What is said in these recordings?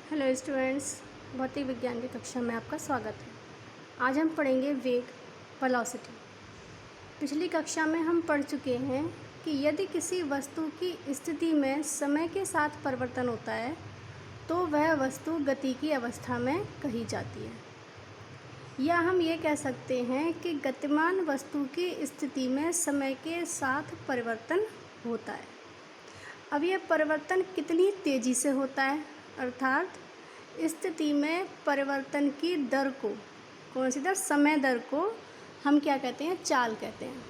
Hello students, भौतिक विज्ञान की कक्षा में आपका स्वागत है। आज हम पढ़ेंगे वेग, वेलोसिटी। पिछली कक्षा में हम पढ़ चुके हैं कि यदि किसी वस्तु की स्थिति में समय के साथ परिवर्तन होता है तो वह वस्तु गति की अवस्था में कही जाती है, या हम ये कह सकते हैं कि गतिमान वस्तु की स्थिति में समय के साथ परिवर्तन होता है। अब यह परिवर्तन कितनी तेज़ी से होता है, अर्थात स्थिति में परिवर्तन की दर को, कौन सी दर, समय दर को हम क्या कहते हैं, चाल कहते हैं।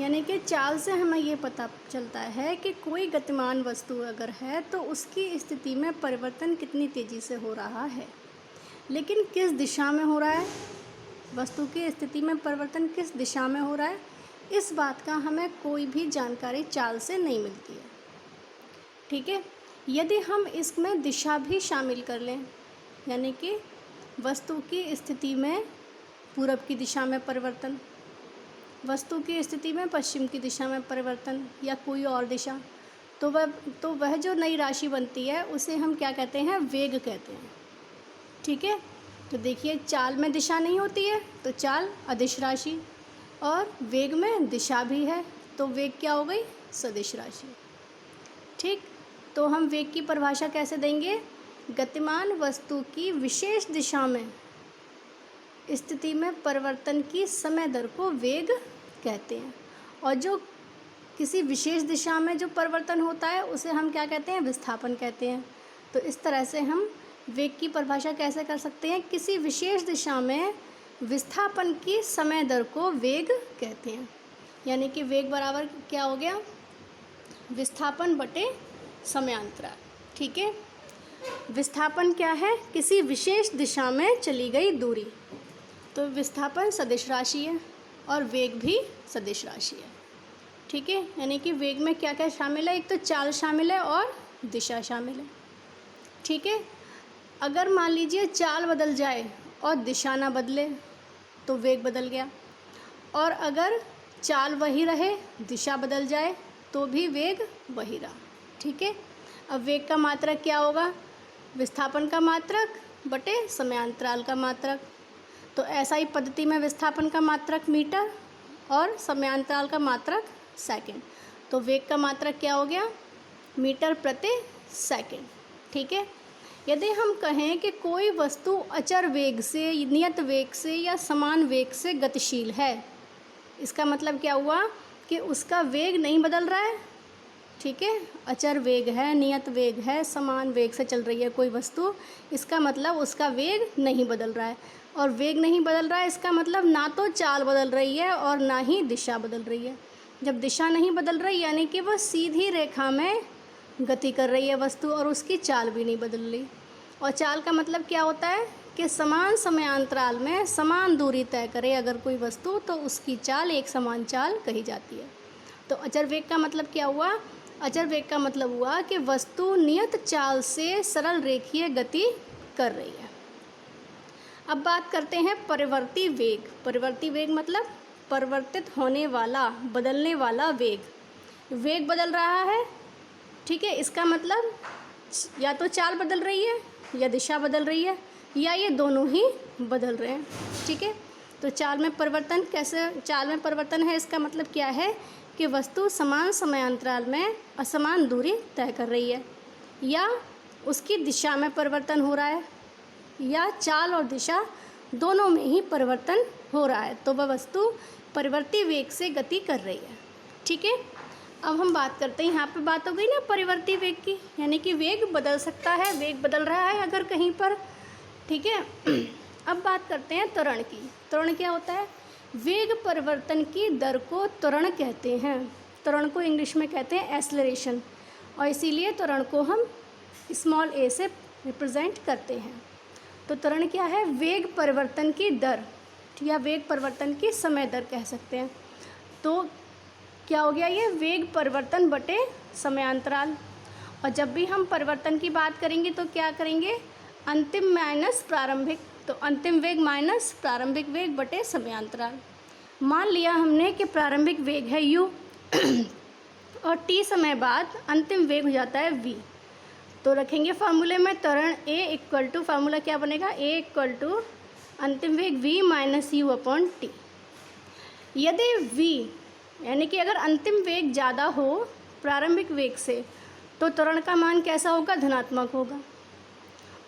यानी कि चाल से हमें ये पता चलता है कि कोई गतिमान वस्तु अगर है तो उसकी स्थिति में परिवर्तन कितनी तेज़ी से हो रहा है, लेकिन किस दिशा में हो रहा है, वस्तु की स्थिति में परिवर्तन किस दिशा में हो रहा है, इस बात का हमें कोई भी जानकारी चाल से नहीं मिलती है। ठीक है, यदि हम इसमें दिशा भी शामिल कर लें, यानी कि वस्तु की स्थिति में पूरब की दिशा में परिवर्तन, वस्तु की स्थिति में पश्चिम की दिशा में परिवर्तन, या कोई और दिशा, तो वह जो नई राशि बनती है उसे हम क्या कहते हैं, वेग कहते हैं। ठीक है, तो देखिए चाल में दिशा नहीं होती है तो चाल अदिश राशि, और वेग में दिशा भी है तो वेग क्या हो गई, सदिश राशि। ठीक, तो हम वेग की परिभाषा कैसे देंगे, गतिमान वस्तु की विशेष दिशा में स्थिति में परिवर्तन की समय दर को वेग कहते हैं, और जो किसी विशेष दिशा में जो परिवर्तन होता है उसे हम क्या कहते हैं, विस्थापन कहते हैं। तो इस तरह से हम वेग की परिभाषा कैसे कर सकते हैं, किसी विशेष दिशा में विस्थापन की समय दर को वेग कहते हैं। यानी कि वेग बराबर क्या हो गया, विस्थापन बटे समयांतराल। ठीक है, विस्थापन क्या है, किसी विशेष दिशा में चली गई दूरी, तो विस्थापन सदिश राशि है और वेग भी सदिश राशि है। ठीक है, यानी कि वेग में क्या क्या शामिल है, एक तो चाल शामिल है और दिशा शामिल है। ठीक है, अगर मान लीजिए चाल बदल जाए और दिशा ना बदले तो वेग बदल गया, और अगर चाल वही रहे दिशा बदल जाए तो भी वेग वही रहा। ठीक है, अब वेग का मात्रक क्या होगा, विस्थापन का मात्रक बटे समयांतराल का मात्रक। तो ऐसा ही पद्धति में विस्थापन का मात्रक मीटर और समयांतराल का मात्रक सेकंड, तो वेग का मात्रक क्या हो गया, मीटर प्रति सेकंड। ठीक है, यदि हम कहें कि कोई वस्तु अचर वेग से, नियत वेग से या समान वेग से गतिशील है, इसका मतलब क्या हुआ कि उसका वेग नहीं बदल रहा है। ठीक है, अचर वेग है, नियत वेग है, समान वेग से चल रही है कोई वस्तु, इसका मतलब उसका वेग नहीं बदल रहा है। और वेग नहीं बदल रहा है इसका मतलब ना तो चाल बदल रही है और ना ही दिशा बदल रही है। जब दिशा नहीं बदल रही यानी कि वह सीधी रेखा में गति कर रही है वस्तु, और उसकी चाल भी नहीं बदल रही। और चाल का मतलब क्या होता है कि समान समयांतराल में समान दूरी तय करे अगर कोई वस्तु, तो उसकी चाल एक समान चाल कही जाती है। तो अचर वेग का मतलब क्या हुआ, अचर वेग का मतलब हुआ कि वस्तु नियत चाल से सरल रेखीय गति कर रही है। अब बात करते हैं परिवर्ती वेग। परिवर्ती वेग मतलब परिवर्तित होने वाला, बदलने वाला वेग। वेग बदल रहा है, ठीक है, इसका मतलब या तो चाल बदल रही है या दिशा बदल रही है, या ये दोनों ही बदल रहे हैं। ठीक है, तो चाल में परिवर्तन कैसे, चाल में परिवर्तन है इसका मतलब क्या है कि वस्तु समान समयांतराल में असमान दूरी तय कर रही है, या उसकी दिशा में परिवर्तन हो रहा है, या चाल और दिशा दोनों में ही परिवर्तन हो रहा है, तो वह वस्तु परिवर्ती वेग से गति कर रही है। ठीक है, अब हम बात करते हैं, यहाँ पे बात हो गई ना परिवर्ती वेग की, यानी कि वेग बदल सकता है, वेग बदल रहा है अगर कहीं पर। ठीक है, अब बात करते हैं त्वरण की। त्वरण क्या होता है, वेग परिवर्तन की दर को त्वरण कहते हैं। त्वरण को इंग्लिश में कहते हैं एक्सेलरेशन, और इसीलिए त्वरण को हम स्मॉल a से रिप्रेजेंट करते हैं। तो त्वरण क्या है, वेग परिवर्तन की दर, या वेग परिवर्तन की समय दर कह सकते हैं। तो क्या हो गया ये, वेग परिवर्तन बटे समयांतराल। और जब भी हम परिवर्तन की बात करेंगे तो क्या करेंगे, अंतिम माइनस प्रारंभिक, तो अंतिम वेग माइनस प्रारंभिक वेग बटे समयांतराल। मान लिया हमने कि प्रारंभिक वेग है u और t समय बाद अंतिम वेग हो जाता है v, तो रखेंगे फार्मूले में त्वरण ए इक्वल टू, फार्मूला क्या बनेगा, ए इक्वल टू अंतिम वेग v minus you upon T. यदि v यानी कि अगर अंतिम वेग ज़्यादा हो प्रारंभिक वेग से तो त्वरण का मान कैसा होगा, धनात्मक होगा।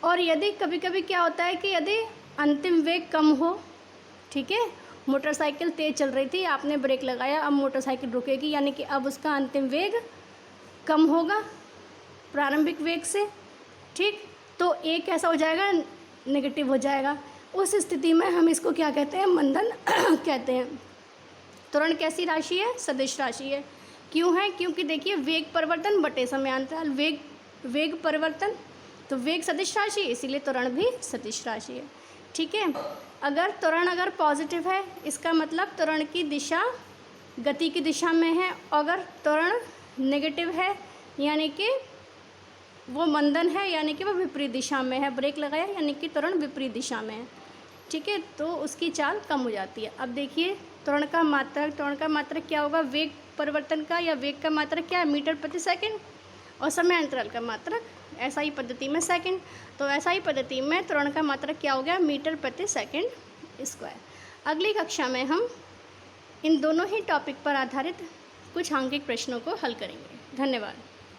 और यदि कभी कभी क्या होता है कि यदि अंतिम वेग कम हो, ठीक है, मोटरसाइकिल तेज़ चल रही थी, आपने ब्रेक लगाया, अब मोटरसाइकिल रुकेगी, यानी कि अब उसका अंतिम वेग कम होगा प्रारंभिक वेग से, ठीक, तो ए कैसा हो जाएगा, नेगेटिव हो जाएगा। उस स्थिति में हम इसको क्या कहते हैं, मंदन कहते हैं। त्वरण कैसी राशि है, सदिश राशि है। क्यों है, क्योंकि देखिए वेग परिवर्तन बटे समयांतराल, वेग परिवर्तन, तो वेग सदिश राशि, इसीलिए त्वरण भी सदिश राशि है, ठीक है। अगर त्वरण अगर पॉजिटिव है इसका मतलब त्वरण की दिशा गति की दिशा में है। अगर त्वरण नेगेटिव है यानी कि वो मंदन है, यानी कि वो विपरीत दिशा में है, ब्रेक लगाया यानी कि त्वरण विपरीत दिशा में है, ठीक है, तो उसकी चाल कम हो जाती है। अब देखिए त्वरण का मात्रक क्या होगा, वेग परिवर्तन का या वेग का मात्रक क्या है, मीटर प्रति सेकंड, और समय अंतराल का मात्रक एसआई पद्धति में सेकंड। तो एसआई पद्धति में त्वरण का मात्रक क्या हो गया, मीटर प्रति सेकंड स्क्वायर। अगली कक्षा में हम इन दोनों ही टॉपिक पर आधारित कुछ सांख्यिक प्रश्नों को हल करेंगे। धन्यवाद।